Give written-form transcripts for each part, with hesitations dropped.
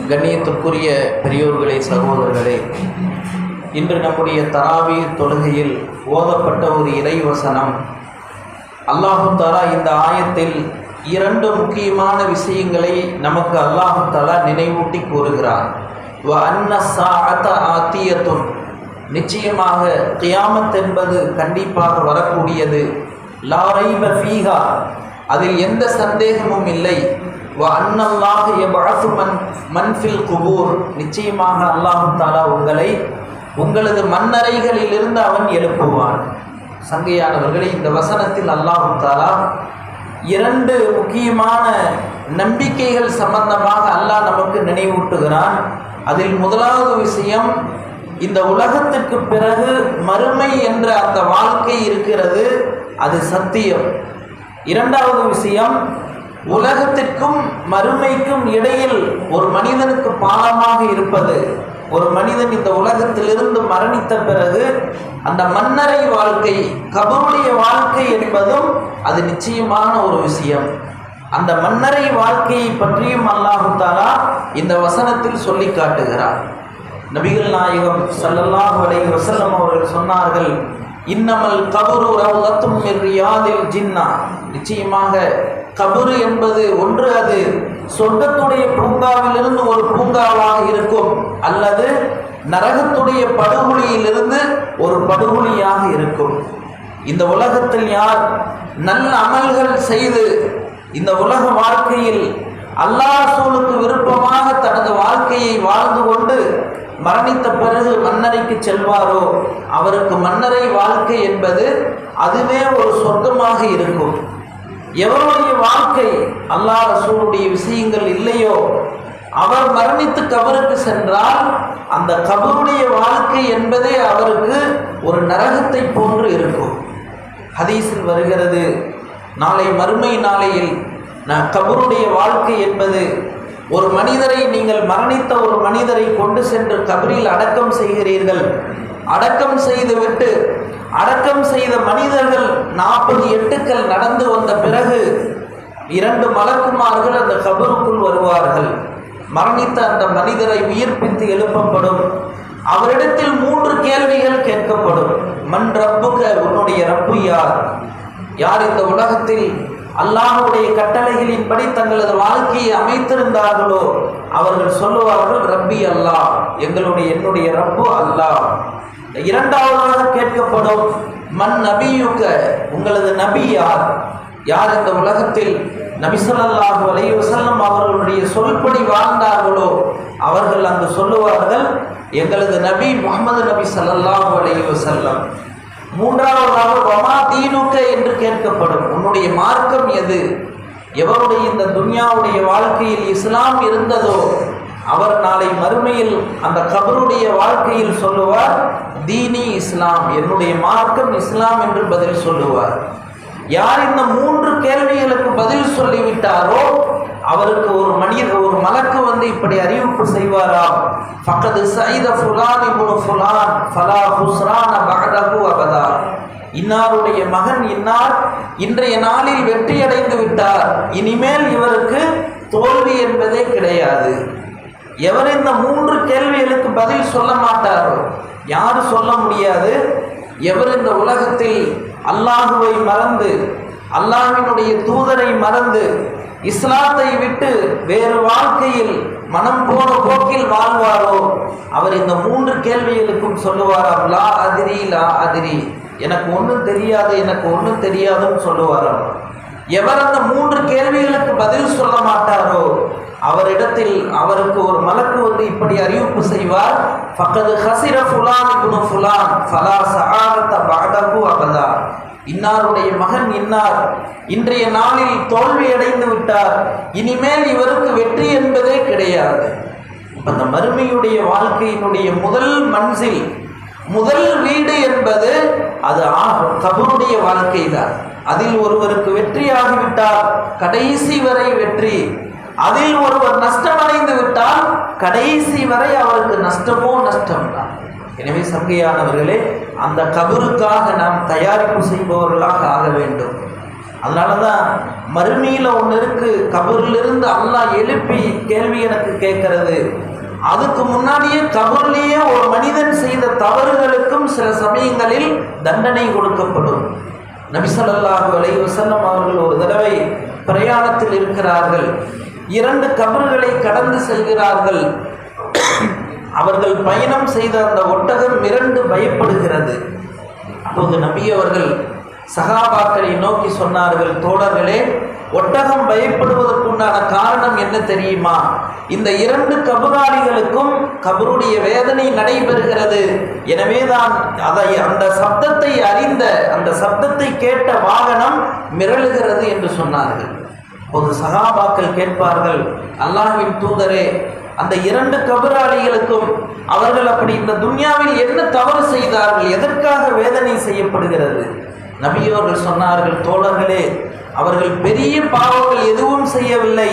கண்ணியத்திற்குரிய பெரியோர்களே, சகோதரர்களே, இன்று நம்முடைய தராவீஹ் தொழுகையில் ஓதப்பட்ட ஒரு இறைவசனம். அல்லாஹு தஆலா இந்த ஆயத்தில் இரண்டு முக்கியமான விஷயங்களை நமக்கு அல்லாஹு தஆலா நினைவூட்டி கூறுகிறார். வ அன்ன ஸாஅத ஆத்தியத்துன், நிச்சயமாக கியாமத் என்பது கண்டிப்பாக வரக்கூடியது. லா ரைப ஃபீஹா, அதில் எந்த சந்தேகமும் இல்லை. வ அன்னல்லாஹ யபஅஸு மன் ஃபில் குபூர், நிச்சயமாக அல்லாஹு தஆலா உங்களை உங்களது மண்ணறைகளிலிருந்து அவன் எழுப்புவான். சங்கையானவர்களே, இந்த வசனத்தில் அல்லாஹு தஆலா இரண்டு முக்கியமான நம்பிக்கைகள் சம்பந்தமாக அல்லாஹ் நமக்கு நினைவூட்டுகிறான். அதில் முதலாவது விஷயம், இந்த உலகத்திற்கு பிறகு மறுமை என்ற அந்த வாழ்க்கை இருக்கிறது, அது சத்தியம். இரண்டாவது விஷயம், உலகத்திற்கும் மறுமைக்கும் இடையில் ஒரு மனிதனுக்கு பாலமாக இருப்பது, ஒரு மனிதன் இந்த உலகத்திலிருந்து மரணித்த பிறகு அந்த மன்னரை வாழ்க்கை, கபருடைய வாழ்க்கை என்பதும் அது நிச்சயமான ஒரு விஷயம். அந்த மன்னரை வாழ்க்கையை பற்றியும் அல்லாஹு தஆலா இந்த வசனத்தில் சொல்லி காட்டுகிறார். நபிகள் நாயகம் ஸல்லல்லாஹு அலைஹி வஸல்லம் அவர்கள் சொன்னார்கள், இன்னமல் கபரு ரௌலத்தும் மின் ரியாதில் ஜின்னா, நிச்சயமாக கபரு என்பது ஒன்று அது சொர்க்கத்துடைய பூங்காவிலிருந்து ஒரு பூங்காவாக இருக்கும், அல்லது நரகத்துடைய படுகொலியிலிருந்து ஒரு படுகொலியாக இருக்கும். இந்த உலகத்தில் யார் நல்ல அமல்கள் செய்து இந்த உலக வாழ்க்கையில் அல்லாஹ் ரசூலுக்கு விருப்பமாக தனது வாழ்க்கையை வாழ்ந்து கொண்டு மரணித்த பிறகு மன்னரைக்கு செல்வாரோ, அவருக்கு மன்னரை வாழ்க்கை என்பது அதுவே ஒரு சொர்க்கமாக இருக்கும். எவருடைய வாழ்க்கை அல்லாஹ் ரசூலுடைய விஷயங்கள் இல்லையோ, அவர் மரணித்து கபருக்கு சென்றால் அந்த கபருடைய வாழ்க்கை என்பதே அவருக்கு ஒரு நரகத்தை போன்று இருக்கும். ஹதீஸில் வருகிறது, நாளை மறுமை நாளையில் கபருடைய வாழ்க்கை என்பது, ஒரு மனிதரை நீங்கள் மரணித்த ஒரு மனிதரை கொண்டு சென்று கபரில் அடக்கம் செய்கிறீர்கள். அடக்கம் செய்துவிட்டு அடக்கம் செய்த மனிதர்கள் 40 எட்டுக்கள் நடந்து வந்த பிறகு 2 மலக்குமார்கள் அந்த கபருக்குள் வருவார்கள். மரணித்த அந்த மனிதரை உயிர்ப்பித்து எழுப்பப்படும். அவரிடத்தில் 3 கேள்விகள் கேட்கப்படும். மன் ரப்புக, உன்னுடைய ரப்பு யார்? யார் இந்த உலகத்தில் அல்லாஹ்வுடைய கட்டளைகளின்படி தங்களது வாழ்க்கையை அமைத்திருந்தார்களோ அவர்கள் சொல்லுவார்கள், ரப்பி அல்லாஹ், என்னுடைய ரப்பு அல்லாஹ். இரண்டாவதாக கேட்கப்படும், மன் நபியுக்க, உங்களது நபி யார்? யார் இந்த உலகத்தில் நபி ஸல்லல்லாஹு அலைஹி வஸல்லம் அவர்களுடைய சொல்படி வாழ்ந்தார்களோ அவர்கள் அங்கு சொல்லுவார்கள், எங்களது நபி முஹம்மது நபி ஸல்லல்லாஹு அலைஹி வஸல்லம். மூன்றாவதாக வமா தீனுக்க என்று கேட்கப்படும், உன்னுடைய மார்க்கம் எது? எவருடைய இந்த துன்யாவுடைய வாழ்க்கையில் இஸ்லாம் இருந்ததோ அவர் நாளை மறுமையில் அந்த கபருடைய வாழ்க்கையில் சொல்லுவார், தீனி இஸ்லாம், என்னுடைய மார்க்கம் இஸ்லாம் என்று பதில் சொல்லுவார். யார் இந்த 3 கேள்விகளுக்கு பதில் சொல்லிவிட்டாரோ அவருக்கு ஒரு மலக்கு வந்து இப்படி அறிவிப்பு செய்வாராம், ஃபக்கது சைத ஃபுலான் இப்னு ஃபுலான் ஃபலா ஹுஸ்ரான பஅதஹு அபதா, இன்னாருடைய மகன் இன்னார் இன்றைய நாளில் வெற்றி அடைந்து விட்டார், இனிமேல் இவருக்கு தோல்வி என்பதே கிடையாது. எவர் இந்த 3 கேள்விகளுக்கு பதில் சொல்ல மாட்டாரோ, யாரு சொல்ல முடியாது. எவர் இந்த உலகத்தில் அல்லாஹுவை மறந்து, அல்லாஹ்வினுடைய தூதரை மறந்து, இஸ்லாத்தை விட்டு வேறு வாழ்க்கையில் மனம் போன போக்கில் வாழ்வாரோ அவர் இந்த 3 கேள்விகளுக்கும் சொல்லுவாராம், லா அதிரி லா அதிரி, எனக்கு ஒன்றும் தெரியாது, எனக்கு ஒன்றும் தெரியாதுன்னு சொல்லுவாராம். எவர் அந்த 3 கேள்விகளுக்கு பதில் சொல்ல மாட்டாரோ அவரிடத்தில் அவருக்கு ஒரு மலக்கு வந்து இப்படி அறிவிப்பு செய்வார், ஃபக்கது ஹஸிர ஃபுலான் இப்னு ஃபுலான் ஃபலா ஸஆதத பஅதஹு அபதா, இன்னாருடைய மகன் இன்னார் இன்றைய நாளில் தோல்வி அடைந்து விட்டார், இனிமேல் இவருக்கு வெற்றி என்பதே கிடையாது. அந்த மறுமையுடைய வாழ்க்கையினுடைய முதல் மன்சில், முதல் வீடு என்பது அது கபருடைய வாழ்க்கை தான். அதில் ஒருவருக்கு வெற்றியாகிவிட்டால் கடைசி வரை வெற்றி, அதில் ஒருவர் நஷ்டமடைந்து விட்டால் கடைசி வரை அவருக்கு நஷ்டமோ நஷ்டம்தான். எனவே சங்கையானவர்களே, அந்த கபருக்காக நாம் தயாரிப்பு செய்பவர்களாக ஆக வேண்டும். அதனால தான் மறுமையில் ஒன்று இருக்கு, கபரிலிருந்து அல்லாஹ் எழுப்பி கேள்வி எனக்கு கேட்கறது. அதுக்கு முன்னாடியே கபரிலேயே ஒரு மனிதன் செய்த தவறுகளுக்கும் சில சமயங்களில் தண்டனை கொடுக்கப்படும். நபி ஸல்லல்லாஹு அலைஹி வஸல்லம் அவர்கள் ஒரு தடவை பிரயாணத்தில் இருக்கிறார்கள். 2 கபறுகளை கடந்து செல்கிறார்கள். அவர்கள் பயணம் செய்த அந்த ஒட்டகம் 2 பயப்படுகிறது. அப்போது நபி அவர்கள் சஹாபாக்களை நோக்கி சொன்னார்கள், தோழர்களே, ஒட்டகம் பயப்படுவதற்குண்டான காரணம் என்ன தெரியுமா? இந்த 2 கபராளிகளுக்கும் கபருடைய வேதனை நடைபெறுகிறது. எனவேதான் அந்த சப்தத்தை அறிந்த, அந்த சப்தத்தை கேட்ட வாகனம் மிரளுகிறது என்று சொன்னார்கள். ஒரு சஹாபாக்கள் கேட்பார்கள், அல்லாஹ்வின் தூதரே, அந்த 2 கபராளிகளுக்கும் அவர்கள் அப்படி இந்த துன்யாவில் என்ன தவறு செய்தார்கள், எதற்காக வேதனை செய்யப்படுகிறது? நபி அவர்கள் சொன்னார்கள், தோழர்களே, அவர்கள் பெரிய பாவங்கள் எதுவும் செய்யவில்லை.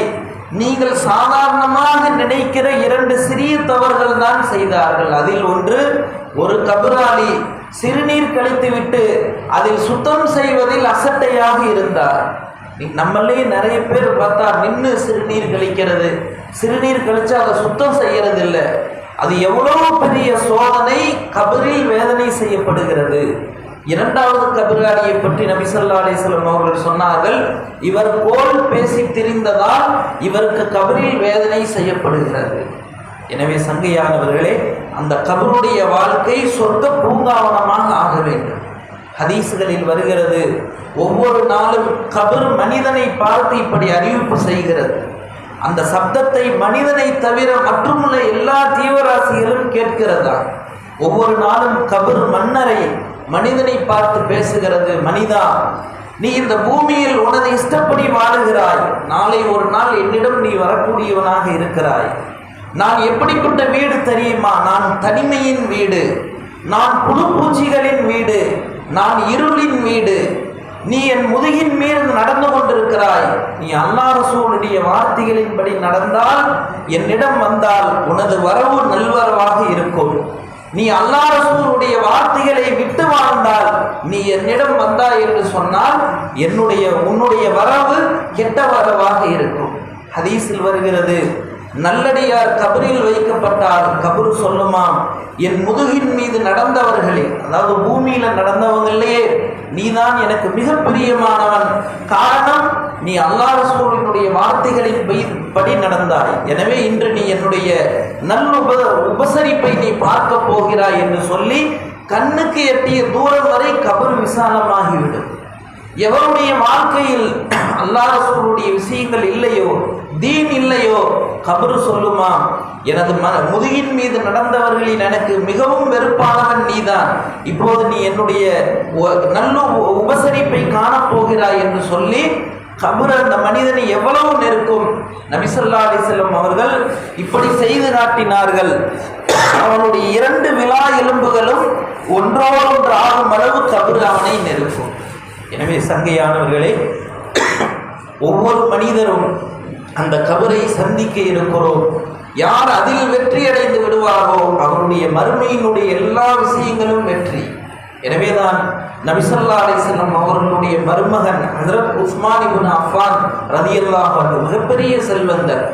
நீங்கள் சாதாரணமாக நினைக்கிற 2 சிறிய தவறுகள் தான் செய்தார்கள். அதில் ஒன்று, ஒரு கபராளி சிறுநீர் கழித்துவிட்டு அதில் சுத்தம் செய்வதில் அசட்டையாக இருந்தார். நம்மளே நிறைய பேர் பார்த்தா நின்று சிறுநீர் கழிக்கிறது, சிறுநீர் கழிச்சா அதை சுத்தம் செய்யறது இல்லை. அது எவ்வளவு பெரிய சோதனை, கபரில் வேதனை செய்யப்படுகிறது. 2வது கபராளியை பற்றி நபி ஸல்லல்லாஹு அலைஹி வஸல்லம் அவர்கள் சொன்னார்கள், இவர் கோல் பேசி திரிந்ததால் இவருக்கு கபரில் வேதனை செய்யப்படுகிறது. எனவே சங்கையானவர்களே, அந்த கபருடைய வாழ்க்கை சொர்க்க பூங்காவனமாக ஆக வேண்டும். ஹதீஸ்களில் வருகிறது, ஒவ்வொரு நாளும் கபர் மனிதனை பார்த்து இப்படி அறிவிப்பு செய்கிறது. அந்த சப்தத்தை மனிதனை தவிர மற்றுமுள்ள எல்லா ஜீவராசிகளும் கேட்கிறதா. ஒவ்வொரு நாளும் கபர் மன்னரை மனிதனை பார்த்து பேசுகிறது, மனிதா, நீ இந்த பூமியில் உனது இஷ்டப்படி வாழுகிறாய். நாளை ஒரு நாள் என்னிடம் நீ வரக்கூடியவனாக இருக்கிறாய். நான் எப்படிப்பட்ட வீடு தெரியுமா? நான் தனிமையின் வீடு, நான் புழுப்பூச்சிகளின் வீடு, நான் இருளின் வீடு. நீ என் முதுகின் மீது நடந்து கொண்டிருக்கிறாய். நீ அல்லாஹ் ரசூலுடைய வார்த்தைகளின்படி நடந்தால், என்னிடம் வந்தால் உனது வரவு நல்வரவாக இருக்கும். நீ அல்லாஹ் ரசூலுடைய வார்த்தைகளை விட்டு வாழ்ந்தால், நீ என்னிடம் வந்தாய் என்று சொன்னால் உன்னுடைய வரவு கெட்ட வரவாக இருக்கும். ஹதீஸில் வருகிறது, நல்லடியார் கபரில் வைக்கப்பட்டால் கபரு சொல்லுமாம், என் முதுகின் மீது நடந்தவர்களே, அதாவது பூமியில நடந்தவங்களே, நீதான் எனக்கு மிக பிரியமானவன். காரணம், நீ அல்லாஹ் ரசூலினுடைய வார்த்தைகளின் படி நடந்தாய். எனவே இன்று நீ என்னுடைய உபசரிப்பை நீ பார்க்க போகிறாய் என்று சொல்லி கண்ணுக்கு எட்டிய தூரம் வரை கபர் விசாலமாகிவிடும். எவருடைய வாழ்க்கையில் அல்லாஹ் ரசூலுடைய விஷயங்கள் இல்லையோ, தீன் இல்லையோ, கபரு சொல்லுமா, எனது முதுகின் மீது நடந்தவர்களில் எனக்கு மிகவும் வெறுப்பானவன் நீதான். இப்போது நீ என்னுடைய நல்ல உபசரிப்பை காணப்போகிறாய் என்று சொல்லி கபர் அந்த மனிதனை எவ்வளவு நெருக்கும். நபி ஸல்லல்லாஹு அலைஹி வஸல்லம் அவர்கள் இப்படி செய்து காட்டினார்கள். அவனுடைய 2 விலா எலும்புகளும் ஒன்றோடொன்று ஆகும் அளவு கபர் அவனை நெருக்கும். எனவே சங்கையானவர்களே, ஒவ்வொரு மனிதரும் அந்த கபரை சந்திக்க இருக்கிறோம். யார் அதில் வெற்றி அடைந்து விடுவாரோ அவருடைய மறுமையினுடைய எல்லா விஷயங்களும் வெற்றி. எனவேதான் நபி ஸல்லல்லாஹு அலைஹி வஸல்லம் அவர்களுடைய மருமகன் ஹஜ்ரத் உஸ்மான் இப்னு அஃபான் ரலியல்லாஹு அன்ஹு மிகப்பெரிய செல்வந்தர்,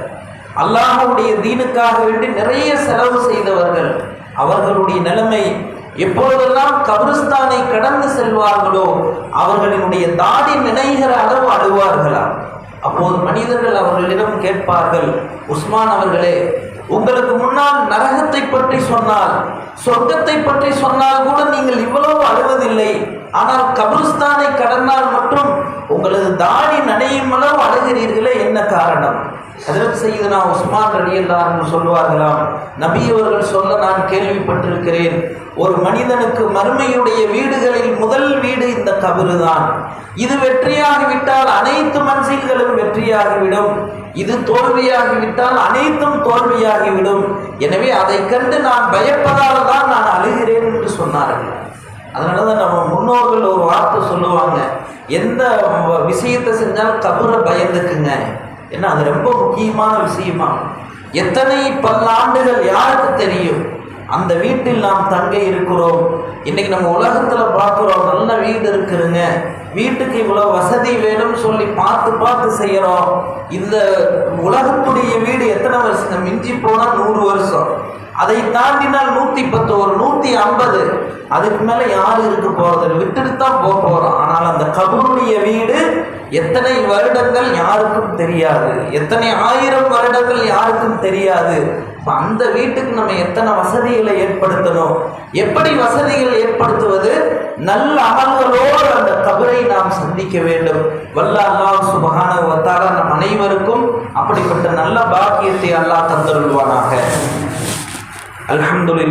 அல்லாஹ்வுடைய தீனுக்காக வேண்டி நிறைய செலவு செய்தவர்கள். அவர்களுடைய நிலைமை, எப்பொழுதெல்லாம் கபிரிஸ்தானை கடந்து செல்வார்களோ அவர்களினுடைய தாடி நினைகிற அளவு அழுவார்களா. அப்போது மனிதர்கள் அவர்களிடம் கேட்பார்கள், உஸ்மான் அவர்களே, உங்களுக்கு முன்னால் நரகத்தை பற்றி சொன்னால், சொர்க்கத்தை பற்றி சொன்னால் கூட நீங்கள் இவ்வளவு அழுவதில்லை. ஆனால் கபிரிஸ்தானை கடந்தால் மட்டும் உங்களது தாடி நனையும் அளவு அழுகிறீர்களே, என்ன காரணம்? ஹஜ்ரத் சையதுனா உஸ்மான் ரலியல்லாஹு அன்ஹு சொல்வார்களாம், நபி அவர்கள் சொல்ல நான் கேள்விப்பட்டிருக்கிறேன், ஒரு மனிதனுக்கு மறுமையுடைய வீடுகளில் முதல் வீடு இந்த கபரு தான். இது வெற்றியாகிவிட்டால் அனைத்து மன்சில்களும் வெற்றியாகிவிடும், இது தோல்வியாகிவிட்டால் அனைத்தும் தோல்வியாகிவிடும். எனவே அதை கண்டு நான் பயப்பதால் தான் நான் அழுகிறேன் என்று சொன்னார்கள். அதனால தான் நம்ம முன்னோர்கள் ஒரு வார்த்தை சொல்லுவாங்க, எந்த விஷயத்தை செஞ்சாலும் கபரை பயந்துக்குங்க. ஏன்னா அது ரொம்ப முக்கியமான விஷயமா. எத்தனை பல்லாண்டுகள் யாருக்கு தெரியும் அந்த வீட்டில் நாம் தங்க இருக்கிறோம். இன்னைக்கு நம்ம உலகத்தில் பார்க்குறோம், நல்ல வீடு இருக்குதுங்க, வீட்டுக்கு இவ்வளோ வசதி வேணும்னு சொல்லி பார்த்து பார்த்து செய்கிறோம். இந்த உலகத்துடைய வீடு எத்தனை வருஷம்? மிஞ்சி போனால் 100 வருஷம், அதை தாண்டினால் 110, ஒரு 150, அதுக்கு மேலே யார் இருக்க போகிறது? விட்டுட்டு தான் போக போகிறோம். ஆனால் அந்த கபருடைய வீடு எத்தனை வருடங்கள் யாருக்கும் தெரியாது, எத்தனை 1000 வருடங்கள் யாருக்கும் தெரியாது. அந்த வீட்டுக்கு நம்ம எத்தனை வசதிகளை ஏற்படுத்தணும்? எப்படி வசதிகள் ஏற்படுத்துவது? நல்ல அமல்களோடு அந்த கபரை நாம் சந்திக்க வேண்டும். வல்ல அல்லாஹ் சுப்ஹானஹு வ தஆலா நம் அனைவருக்கும் அப்படிப்பட்ட நல்ல பாக்கியத்தை அல்லாஹ் தந்தருள்வானாக. அல்ஹம்துலில்லாஹ்.